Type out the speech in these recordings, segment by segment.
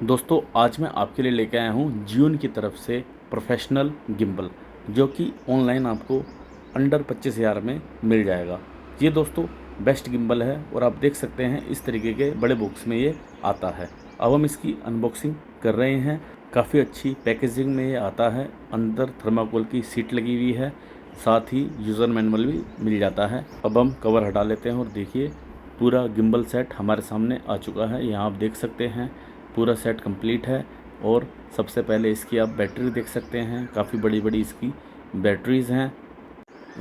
दोस्तों आज मैं आपके लिए लेके आया हूँ जियोन की तरफ से प्रोफेशनल गिम्बल, जो कि ऑनलाइन आपको अंडर 25,000 में मिल जाएगा। ये दोस्तों बेस्ट गिम्बल है और आप देख सकते हैं इस तरीके के बड़े बॉक्स में ये आता है। अब हम इसकी अनबॉक्सिंग कर रहे हैं। काफ़ी अच्छी पैकेजिंग में ये आता है। अंदर थर्माकोल की सीट लगी हुई है, साथ ही यूज़र मैनुअल भी मिल जाता है। अब हम कवर हटा लेते हैं और देखिए पूरा गिम्बल सेट हमारे सामने आ चुका है। यहाँ आप देख सकते हैं पूरा सेट कंप्लीट है। और सबसे पहले इसकी आप बैटरी देख सकते हैं, काफ़ी बड़ी बड़ी इसकी बैटरीज़ हैं।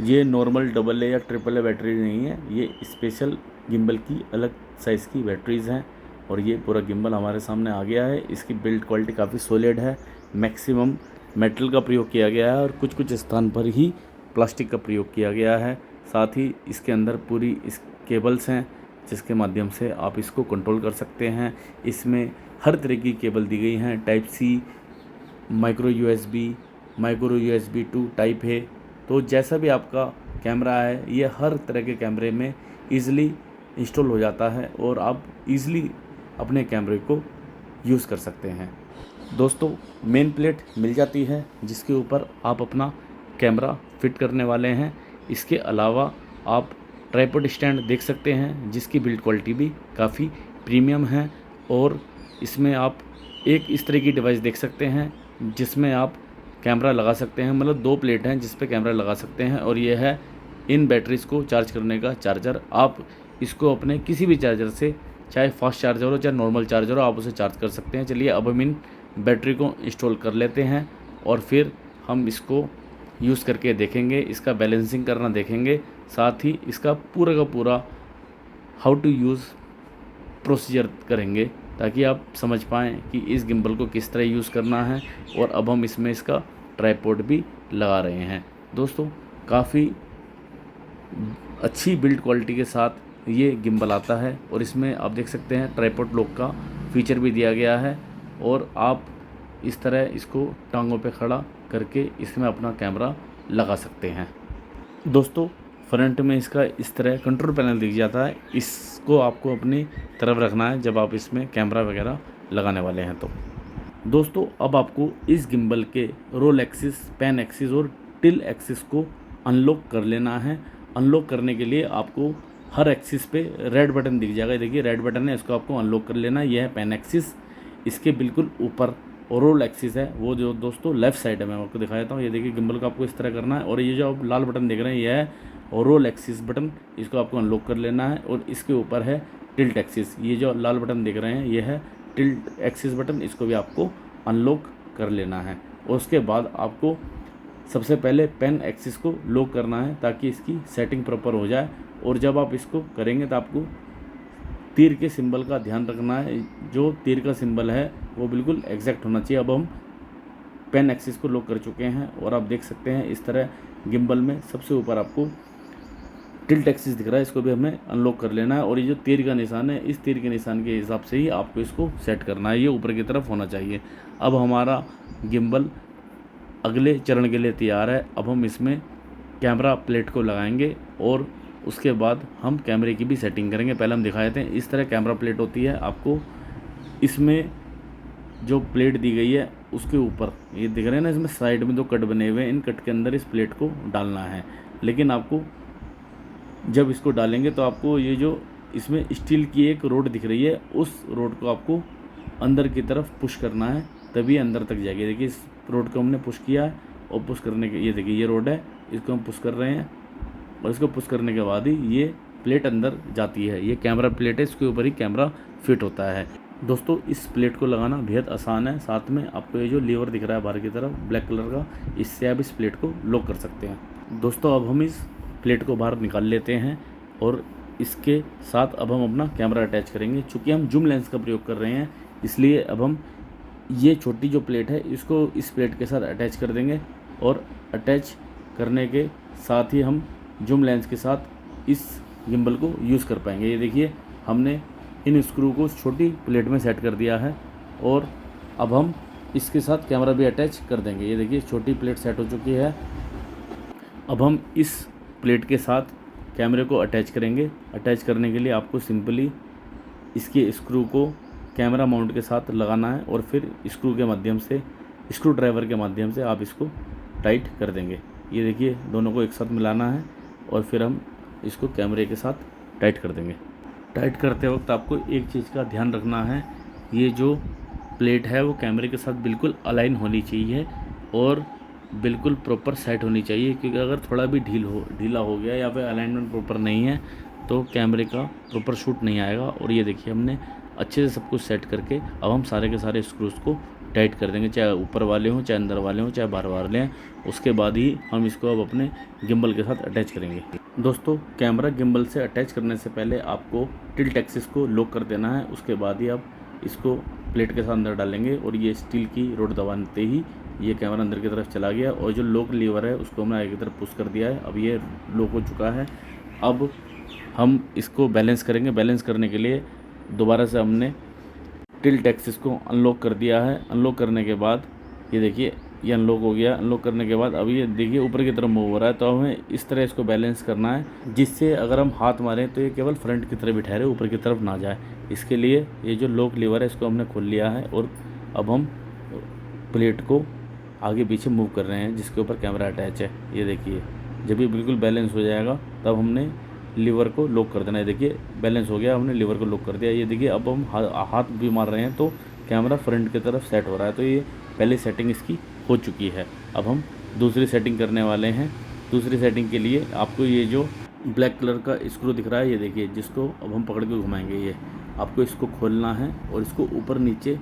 ये नॉर्मल AA या AAA बैटरी नहीं है, ये स्पेशल गिम्बल की अलग साइज़ की बैटरीज़ हैं। और ये पूरा गिम्बल हमारे सामने आ गया है। इसकी बिल्ड क्वालिटी काफ़ी सॉलिड है। मैक्सिमम मेटल का प्रयोग किया गया है और कुछ कुछ स्थान पर ही प्लास्टिक का प्रयोग किया गया है। साथ ही इसके अंदर पूरी इस केबल्स हैं जिसके माध्यम से आप इसको कंट्रोल कर सकते हैं। इसमें हर तरह की केबल दी गई हैं, type C, micro USB 2 type है। तो जैसा भी आपका कैमरा है ये हर तरह के कैमरे में ईज़िली इंस्टॉल हो जाता है और आप ईज़िली अपने कैमरे को यूज़ कर सकते हैं। दोस्तों मेन प्लेट मिल जाती है जिसके ऊपर आप अपना कैमरा फिट करने वाले हैं। इसके अलावा आप ट्राइपॉड स्टैंड देख सकते हैं जिसकी बिल्ड क्वालिटी भी काफ़ी प्रीमियम है। और इसमें आप एक इस तरह की डिवाइस देख सकते हैं जिसमें आप कैमरा लगा सकते हैं। मतलब 2 प्लेट हैं जिस पे कैमरा लगा सकते हैं। और ये है इन बैटरीज़ को चार्ज करने का चार्जर। आप इसको अपने किसी भी चार्जर से, चाहे फास्ट चार्जर हो चाहे नॉर्मल चार्जर हो, आप उसे चार्ज कर सकते हैं। चलिए अब हम इन बैटरी को इंस्टॉल कर लेते हैं और फिर हम इसको यूज़ करके देखेंगे, इसका बैलेंसिंग करना देखेंगे। साथ ही इसका पूरा का पूरा हाउ टू यूज़ प्रोसीजर करेंगे ताकि आप समझ पाएँ कि इस गिम्बल को किस तरह यूज़ करना है। और अब हम इसमें इसका ट्राइपॉड भी लगा रहे हैं। दोस्तों काफ़ी अच्छी बिल्ड क्वालिटी के साथ ये गिम्बल आता है और इसमें आप देख सकते हैं ट्राइपॉड लॉक का फीचर भी दिया गया है। और आप इस तरह इसको टांगों पे खड़ा करके इसमें अपना कैमरा लगा सकते हैं। दोस्तों फ्रंट में इसका इस तरह कंट्रोल पैनल दिख जाता है। इसको आपको अपनी तरफ रखना है जब आप इसमें कैमरा वगैरह लगाने वाले हैं। तो दोस्तों अब आपको इस गिम्बल के रोल एक्सिस, पैन एक्सिस और टिल एक्सिस को अनलॉक कर लेना है। अनलॉक करने के लिए आपको हर एक्सिस पे रेड बटन दिख जाएगा। देखिए रेड बटन है, इसको आपको अनलॉक कर लेना है। यह है पैन एक्सिस। इसके बिल्कुल ऊपर रोल एक्सिस है, वो जो दोस्तों लेफ़्ट साइड है। मैं आपको दिखा देता हूँ। ये देखिए गिम्बल को आपको इस तरह करना है। और ये जो आप लाल बटन देख रहे हैं यह है रोल एक्सिस बटन, इसको आपको अनलॉक कर लेना है। और इसके ऊपर है टिल्ट एक्सिस, ये जो लाल बटन देख रहे हैं ये है टिल्ट एक्सिस बटन, इसको भी आपको अनलॉक कर लेना है। और उसके बाद आपको सबसे पहले पेन एक्सिस को लॉक करना है ताकि इसकी सेटिंग प्रॉपर हो जाए। और जब आप इसको करेंगे तो आपको तीर के सिंबल का ध्यान रखना है। जो तीर का सिंबल है वो बिल्कुल एग्जैक्ट होना चाहिए। अब हम पेन एक्सिस को लॉक कर चुके हैं और आप देख सकते हैं इस तरह गिम्बल में सबसे ऊपर आपको टिल्ट एक्सिस दिख रहा है, इसको भी हमें अनलॉक कर लेना है। और ये जो तीर का निशान है, इस तीर के निशान के हिसाब से ही आपको इसको सेट करना है, ये ऊपर की तरफ होना चाहिए। अब हमारा गिम्बल अगले चरण के लिए तैयार है। अब हम इसमें कैमरा प्लेट को लगाएंगे और उसके बाद हम कैमरे की भी सेटिंग करेंगे। पहले हम दिखा देते हैं, इस तरह कैमरा प्लेट होती है। आपको इसमें जो प्लेट दी गई है उसके ऊपर ये दिख रहे हैं ना, इसमें साइड में 2 कट बने हुए हैं। इन कट के अंदर इस प्लेट को डालना है। लेकिन आपको जब इसको डालेंगे तो आपको ये जो इसमें स्टील की एक रोड दिख रही है, उस रोड को आपको अंदर की तरफ पुश करना है, तभी अंदर तक जाएगी। देखिए इस रोड को हमने पुश किया है और पुश करने के, ये देखिए ये रोड है, इसको हम पुश कर रहे हैं। और इसको पुश करने के बाद ही ये प्लेट अंदर जाती है। ये कैमरा प्लेट है, इसके ऊपर ही कैमरा फिट होता है। दोस्तों इस प्लेट को लगाना बेहद आसान है। साथ में आपको ये जो लीवर दिख रहा है बाहर की तरफ ब्लैक कलर का, इससे आप इस प्लेट को लॉक कर सकते हैं। दोस्तों अब हम इस प्लेट को बाहर निकाल लेते हैं और इसके साथ अब हम अपना कैमरा अटैच करेंगे। चूँकि हम जूम लेंस का प्रयोग कर रहे हैं इसलिए अब हम ये छोटी जो प्लेट है इसको इस प्लेट के साथ अटैच कर देंगे। और अटैच करने के साथ ही हम जूम लेंस के साथ इस गिम्बल को यूज़ कर पाएंगे। ये देखिए हमने इन स्क्रू को छोटी प्लेट में सेट कर दिया है और अब हम इसके साथ कैमरा भी अटैच कर देंगे। ये देखिए छोटी प्लेट सेट हो चुकी है। अब हम इस प्लेट के साथ कैमरे को अटैच करेंगे। अटैच करने के लिए आपको सिंपली इसके स्क्रू को कैमरा माउंट के साथ लगाना है और फिर स्क्रू ड्राइवर के माध्यम से आप इसको टाइट कर देंगे। ये देखिए दोनों को एक साथ मिलाना है और फिर हम इसको कैमरे के साथ टाइट कर देंगे। टाइट करते वक्त आपको एक चीज़ का ध्यान रखना है, ये जो प्लेट है वो कैमरे के साथ बिल्कुल अलाइन होनी चाहिए और बिल्कुल प्रॉपर सेट होनी चाहिए, क्योंकि अगर थोड़ा भी ढीला हो गया या फिर अलाइनमेंट प्रॉपर नहीं है तो कैमरे का प्रॉपर शूट नहीं आएगा। और ये देखिए हमने अच्छे से सब कुछ सेट करके अब हम सारे के सारे स्क्रूज़ को टाइट कर देंगे, चाहे ऊपर वाले हों, चाहे अंदर वाले हों, चाहे बाहर वाले हैं। उसके बाद ही हम इसको अब अपने गिम्बल के साथ अटैच करेंगे। दोस्तों, कैमरा गिम्बल से अटैच करने से पहले आपको टिल्ट एक्सिस को लॉक कर देना है। उसके बाद ही आप इसको प्लेट के साथ अंदर डालेंगे और ये स्टील की रोड दबाते ही ये कैमरा अंदर की तरफ चला गया और जो लॉक लीवर है उसको हमने आगे की तरफ पुश कर दिया है। अब ये लॉक हो चुका है। अब हम इसको बैलेंस करेंगे। बैलेंस करने के लिए दोबारा से हमने टिल्ट एक्सिस को अनलॉक कर दिया है। अनलॉक करने के बाद ये देखिए ये अनलॉक हो गया। अनलॉक करने के बाद अब ये देखिए ऊपर की तरफ मूव हो रहा है, तो हमें इस तरह इसको बैलेंस करना है जिससे अगर हम हाथ मारें तो ये केवल फ्रंट की तरफ ही ठहरे, ऊपर की तरफ ना जाए। इसके लिए ये जो लॉक लीवर है इसको हमने खोल लिया है और अब हम प्लेट को आगे पीछे मूव कर रहे हैं जिसके ऊपर कैमरा अटैच है। ये देखिए जब ये बिल्कुल बैलेंस हो जाएगा तब हमने लीवर को लॉक कर देना है। देखिए बैलेंस हो गया, हमने लीवर को लॉक कर दिया। ये देखिए अब हम हाथ भी मार रहे हैं तो कैमरा फ्रंट की तरफ सेट हो रहा है, तो ये पहली सेटिंग इसकी हो चुकी है। अब हम दूसरी सेटिंग करने वाले हैं। दूसरी सेटिंग के लिए आपको ये जो ब्लैक कलर का स्क्रू दिख रहा है, ये देखिए जिसको अब हम पकड़ के घुमाएंगे, ये आपको इसको खोलना है और इसको ऊपर नीचे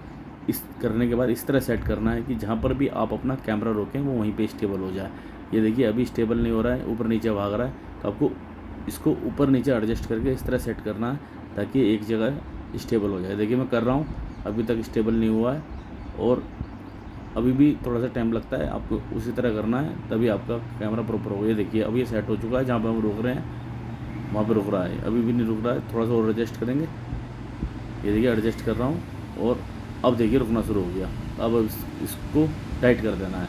इस करने के बाद इस तरह सेट करना है कि जहाँ पर भी आप अपना कैमरा रोकें वो वहीं पे स्टेबल हो जाए। ये देखिए अभी स्टेबल नहीं हो रहा है, ऊपर नीचे भाग रहा है, तो आपको इसको ऊपर नीचे एडजस्ट करके इस तरह सेट करना है ताकि एक जगह स्टेबल हो जाए। देखिए मैं कर रहा हूँ, अभी तक स्टेबल नहीं हुआ है और अभी भी थोड़ा सा टाइम लगता है। आपको उसी तरह करना है तभी आपका कैमरा प्रॉपर होगा। ये देखिए अब ये सेट हो चुका है, जहाँ पर हम रोक रहे हैं वहाँ पर रुक रहा है, अभी भी नहीं रुक रहा है। थोड़ा सा और एडजस्ट करेंगे। ये देखिए एडजस्ट कर रहा हूँ और अब देखिए रुकना शुरू हो गया। अब इसको टाइट कर देना है।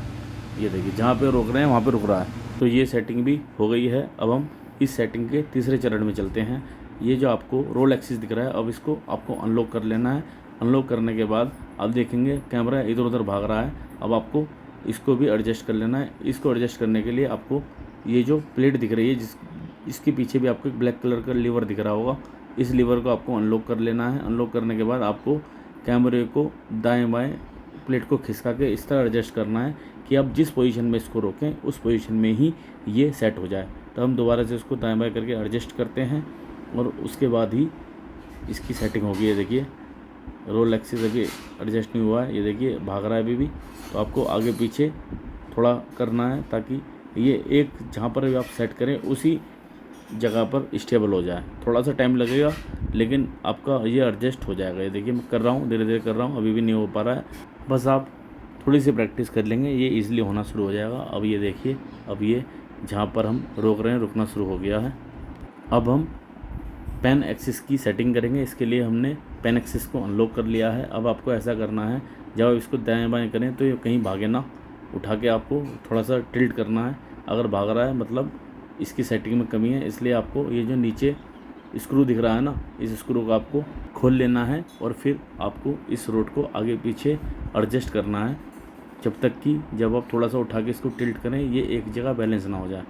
ये देखिए जहाँ पे रोक रहे हैं वहाँ पे रुक रहा है। तो ये सेटिंग भी हो गई है। अब हम इस सेटिंग के तीसरे चरण में चलते हैं। ये जो आपको रोल एक्सिस दिख रहा है, अब इसको आपको अनलॉक कर लेना है। अनलॉक करने के बाद आप देखेंगे कैमरा इधर उधर भाग रहा है। अब आपको इसको भी एडजस्ट कर लेना है। इसको एडजस्ट करने के लिए आपको ये जो प्लेट दिख रही है इसके पीछे भी आपको एक ब्लैक कलर का लीवर दिख रहा होगा, इस लीवर को आपको अनलॉक कर लेना है। अनलॉक करने के बाद आपको कैमरे को दाएँ बाएँ प्लेट को खिसका के इस तरह एडजस्ट करना है कि आप जिस पोजीशन में इसको रोकें उस पोजीशन में ही ये सेट हो जाए। तो हम दोबारा से इसको दाएँ बाएँ करके एडजस्ट करते हैं और उसके बाद ही इसकी सेटिंग होगी। ये देखिए रोल एक्सिस अभी एडजस्ट नहीं हुआ है, ये देखिए भाग रहा है अभी भी। तो आपको आगे पीछे थोड़ा करना है ताकि ये एक जहाँ पर भी आप सेट करें उसी जगह पर स्टेबल हो जाए। थोड़ा सा टाइम लगेगा लेकिन आपका ये एडजस्ट हो जाएगा। ये देखिए मैं कर रहा हूँ, धीरे धीरे कर रहा हूँ, अभी भी नहीं हो पा रहा है। बस आप थोड़ी सी प्रैक्टिस कर लेंगे, ये ईजिली होना शुरू हो जाएगा। अब ये देखिए अब ये जहाँ पर हम रोक रहे हैं रुकना शुरू हो गया है। अब हम पेन एक्सिस की सेटिंग करेंगे। इसके लिए हमने पेन एक्सिस को अनलॉक कर लिया है। अब आपको ऐसा करना है, जब आप इसको दाएँ बाएँ करें तो ये कहीं भागे ना, उठा के आपको थोड़ा सा टिल्ट करना है। अगर भाग रहा है मतलब इसकी सेटिंग में कमी है, इसलिए आपको ये जो नीचे स्क्रू दिख रहा है ना, इस स्क्रू को आपको खोल लेना है और फिर आपको इस रोड को आगे पीछे एडजस्ट करना है जब तक कि जब आप थोड़ा सा उठा के इसको टिल्ट करें ये एक जगह बैलेंस ना हो जाए।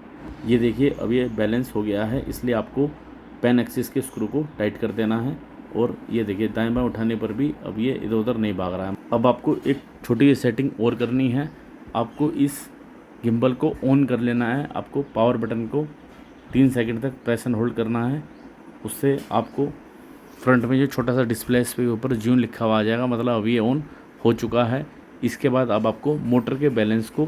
ये देखिए अब ये बैलेंस हो गया है, इसलिए आपको पेन एक्सिस के स्क्रू को टाइट कर देना है। और ये देखिए दाएं बाएं उठाने पर भी अब ये इधर उधर नहीं भाग रहा है। अब आपको एक छोटी सी सेटिंग और करनी है। आपको इस गिम्बल को ऑन कर लेना है। आपको पावर बटन को 3 सेकंड तक प्रेस एंड होल्ड करना है। उससे आपको फ्रंट में जो छोटा सा डिस्प्ले इस पे ऊपर जून लिखा हुआ आ जाएगा, मतलब अभी ये ऑन हो चुका है। इसके बाद अब आपको मोटर के बैलेंस को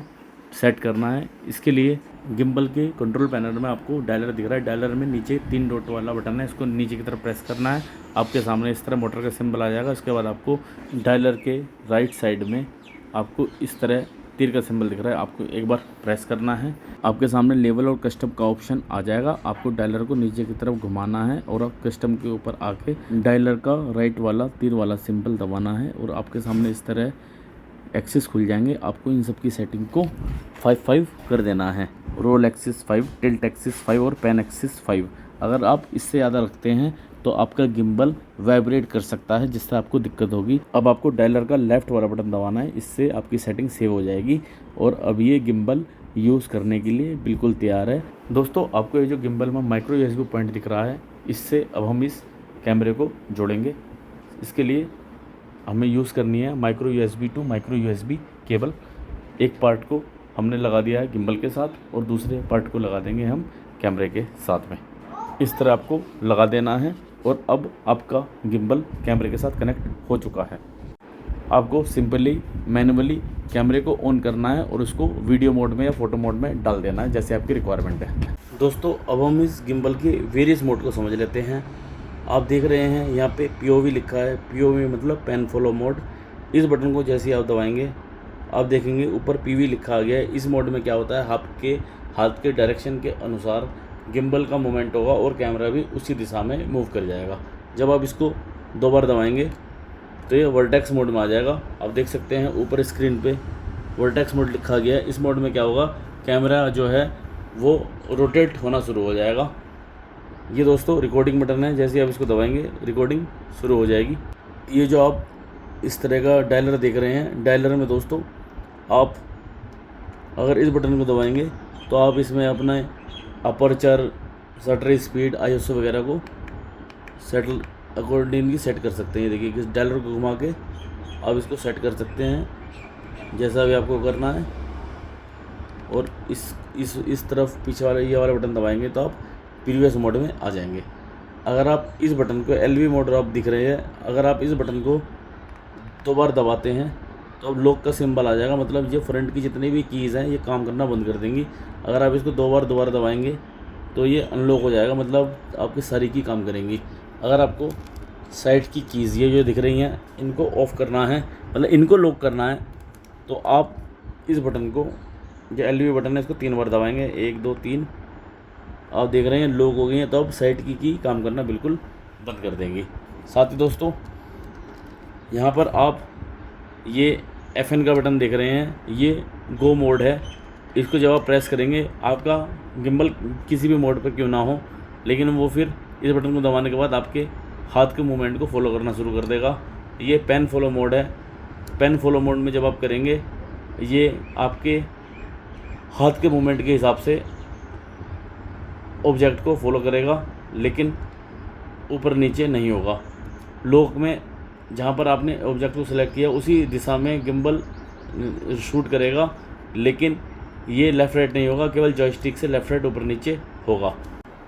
सेट करना है। इसके लिए गिम्बल के कंट्रोल पैनल में आपको डायलर दिख रहा है, डायलर में नीचे 3 डॉट वाला बटन है, इसको नीचे की तरफ प्रेस करना है। आपके सामने इस तरह मोटर का सिंबल आ जाएगा। उसके बाद आपको डायलर के राइट साइड में आपको इस तरह तीर का सिंबल दिख रहा है, आपको एक बार प्रेस करना है। आपके सामने लेवल और कस्टम का ऑप्शन आ जाएगा। आपको डायलर को नीचे की तरफ घुमाना है और आप कस्टम के ऊपर आके डायलर का राइट वाला तीर वाला सिंबल दबाना है और आपके सामने इस तरह एक्सिस खुल जाएंगे। आपको इन सब की सेटिंग को 5-5 कर देना है। रोल एक्सिस 5, टिल्ट एक्सिस 5 और पेन एक्सिस 5। अगर आप इससे ज़्यादा रखते हैं तो आपका गिम्बल वाइब्रेट कर सकता है, जिससे आपको दिक्कत होगी। अब आपको डायलर का लेफ़्ट वाला बटन दबाना है, इससे आपकी सेटिंग सेव हो जाएगी और अब ये गिम्बल यूज़ करने के लिए बिल्कुल तैयार है। दोस्तों, आपको ये जो गिम्बल में माइक्रो यूएसबी पॉइंट दिख रहा है, इससे अब हम इस कैमरे को जोड़ेंगे। इसके लिए हमें यूज़ करनी है micro USB to micro USB cable. एक पार्ट को हमने लगा दिया है गिम्बल के साथ और दूसरे पार्ट को लगा देंगे हम कैमरे के साथ में। इस तरह आपको लगा देना है और अब आपका गिम्बल कैमरे के साथ कनेक्ट हो चुका है। आपको सिंपली मैनुअली कैमरे को ऑन करना है और उसको वीडियो मोड में या फ़ोटो मोड में डाल देना है, जैसे आपकी रिक्वायरमेंट है। दोस्तों, अब हम इस गिम्बल के वेरियस मोड को समझ लेते हैं। आप देख रहे हैं यहाँ पे POV लिखा है। POV मतलब पेन फॉलो मोड। इस बटन को जैसे ही आप दबाएंगे आप देखेंगे ऊपर PV लिखा गया है। इस मोड में क्या होता है, आपके हाथ के डायरेक्शन के अनुसार गिम्बल का मूवमेंट होगा और कैमरा भी उसी दिशा में मूव कर जाएगा। जब आप इसको 2 बार दबाएंगे तो ये वर्टेक्स मोड में आ जाएगा। आप देख सकते हैं ऊपर स्क्रीन पे वर्टेक्स मोड लिखा गया है। इस मोड में क्या होगा, कैमरा जो है वो रोटेट होना शुरू हो जाएगा। ये दोस्तों रिकॉर्डिंग बटन है, जैसे आप इसको दबाएंगे रिकॉर्डिंग शुरू हो जाएगी। ये जो आप इस तरह का डायलर देख रहे हैं, डायलर में दोस्तों आप अगर इस बटन को दबाएंगे तो आप इसमें अपने अपर्चर, शटर स्पीड, ISO वगैरह को सेटल अकॉर्डिंगली सेट कर सकते हैं। देखिए, इस डायलर को घुमा के आप इसको सेट कर सकते हैं जैसा भी आपको करना है। और इस तरफ पीछे वाला ये वाला बटन दबाएंगे तो आप प्रीवियस मोड में आ जाएंगे। अगर आप इस बटन को LV मोड आप दिख रहे हैं, अगर आप इस बटन को 2 बार दबाते हैं तो अब लॉक का सिंबल आ जाएगा, मतलब ये फ्रंट की जितनी भी कीज़ हैं ये काम करना बंद कर देंगी। अगर आप इसको 2 बार दोबारा दबाएंगे तो ये अनलॉक हो जाएगा, मतलब आपकी सारी की काम करेंगी। अगर आपको साइड की कीज़ ये जो दिख रही हैं इनको ऑफ़ करना है, मतलब इनको लॉक करना है, तो आप इस बटन को, जो LV बटन है, इसको 3 बार दबाएंगे। 1 2 3, आप देख रहे हैं लॉक हो गई हैं। तो अब साइड की काम करना बिल्कुल बंद कर देंगी। साथ ही दोस्तों, यहाँ पर आप ये FN का बटन देख रहे हैं, ये गो मोड है। इसको जब आप प्रेस करेंगे, आपका गिम्बल किसी भी मोड पर क्यों ना हो, लेकिन वो फिर इस बटन को दबाने के बाद आपके हाथ के मूवमेंट को फॉलो करना शुरू कर देगा। ये पेन फॉलो मोड है। पेन फॉलो मोड में जब आप करेंगे, ये आपके हाथ के मूवमेंट के हिसाब से ऑब्जेक्ट को फॉलो करेगा, लेकिन ऊपर नीचे नहीं होगा। लॉक में जहाँ पर आपने ऑब्जेक्ट को सिलेक्ट किया उसी दिशा में गिम्बल शूट करेगा, लेकिन ये लेफ़्ट राइट नहीं होगा, केवल जॉयस्टिक से लेफ़्ट राइट ऊपर नीचे होगा।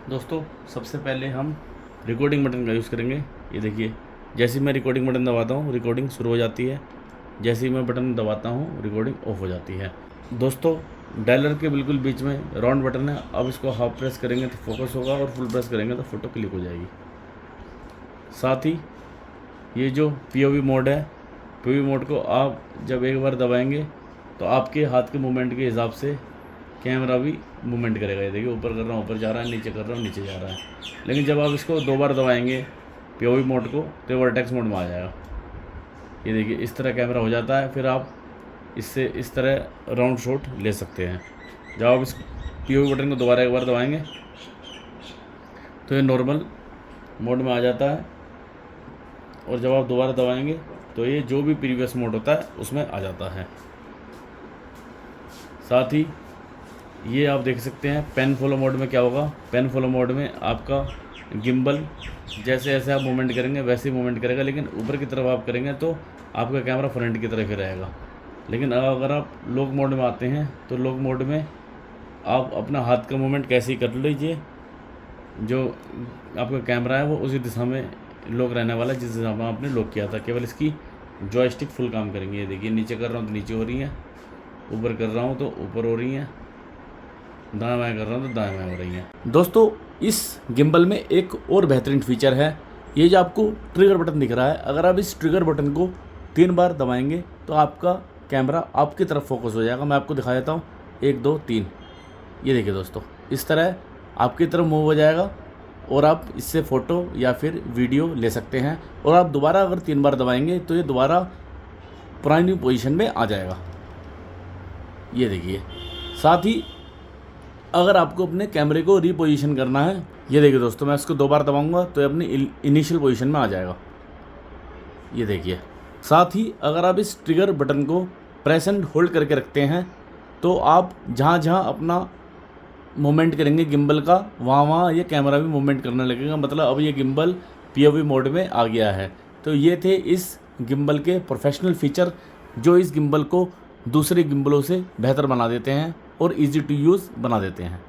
दोस्तों, सबसे पहले हम रिकॉर्डिंग बटन का यूज़ करेंगे। ये देखिए, जैसे ही मैं रिकॉर्डिंग बटन दबाता हूँ रिकॉर्डिंग शुरू हो जाती है, जैसे ही मैं बटन दबाता हूँ रिकॉर्डिंग ऑफ हो जाती है। दोस्तों, डायलर के बिल्कुल बीच में राउंड बटन है। अब इसको हाफ प्रेस करेंगे तो फोकस होगा और फुल प्रेस करेंगे तो फ़ोटो क्लिक हो जाएगी। साथ ही ये जो POV मोड है, POV मोड को आप जब एक बार दबाएंगे तो आपके हाथ के मूवमेंट के हिसाब से कैमरा भी मूवमेंट करेगा। ये देखिए, ऊपर कर रहा हूँ ऊपर जा रहा है, नीचे कर रहा हूँ नीचे जा रहा है। लेकिन जब आप इसको 2 बार दबाएंगे POV मोड को तो वर्टेक्स मोड में आ जाएगा। ये देखिए, इस तरह कैमरा हो जाता है। फिर आप इससे इस तरह राउंड शॉट ले सकते हैं। जब आप इस POV बटन को दोबारा एक बार दबाएंगे तो ये नॉर्मल मोड में आ जाता है, और जब आप दोबारा दबाएंगे तो ये जो भी प्रीवियस मोड होता है उसमें आ जाता है। साथ ही ये आप देख सकते हैं पेन फॉलो मोड में क्या होगा। पेन फॉलो मोड में आपका गिम्बल जैसे जैसे आप मूवमेंट करेंगे वैसे ही मूवमेंट करेगा, लेकिन ऊपर की तरफ आप करेंगे तो आपका कैमरा फ्रंट की तरफ ही रहेगा। लेकिन अगर आप लॉक मोड में आते हैं तो लॉक मोड में आप अपना हाथ का मूवमेंट कैसे ही कर लीजिए, जो आपका कैमरा है वो उसी दिशा में लॉक रहने वाला है जिस दिशा में आपने लॉक किया था। केवल इसकी जॉयस्टिक फुल काम करेंगे। ये देखिए, नीचे कर रहा हूँ तो नीचे हो रही हैं, ऊपर कर रहा हूँ तो ऊपर हो रही हैं, दाएं बाएं कर रहा हूँ तो दाएं बाएं हो रही हैं। दोस्तों, इस गिम्बल में एक और बेहतरीन फीचर है। ये जो आपको ट्रिगर बटन दिख रहा है, अगर आप इस ट्रिगर बटन को 3 बार दबाएंगे तो आपका कैमरा आपकी तरफ फोकस हो जाएगा। मैं आपको दिखा देता हूँ, 1 2 3। ये देखिए दोस्तों, इस तरह आपकी तरफ मूव हो जाएगा और आप इससे फ़ोटो या फिर वीडियो ले सकते हैं। और आप दोबारा अगर 3 बार दबाएंगे तो ये दोबारा पुरानी पोजीशन में आ जाएगा। ये देखिए, साथ ही अगर आपको अपने कैमरे को रीपोजीशन करना है ये देखिए दोस्तों, मैं इसको 2 बार दबाऊंगा तो ये अपनी इनिशियल पोजीशन में आ जाएगा। ये देखिए। साथ ही अगर आप इस ट्रिगर बटन को प्रेस एंड होल्ड करके रखते हैं तो आप जहाँ जहाँ अपना मूवमेंट करेंगे गिम्बल का, वहाँ वहाँ ये कैमरा भी मूवमेंट करने लगेगा। मतलब अब ये गिम्बल पीओवी मोड में आ गया है। तो ये थे इस गिम्बल के प्रोफेशनल फीचर जो इस गिम्बल को दूसरे गिम्बलों से बेहतर बना देते हैं और इजी टू यूज़ बना देते हैं।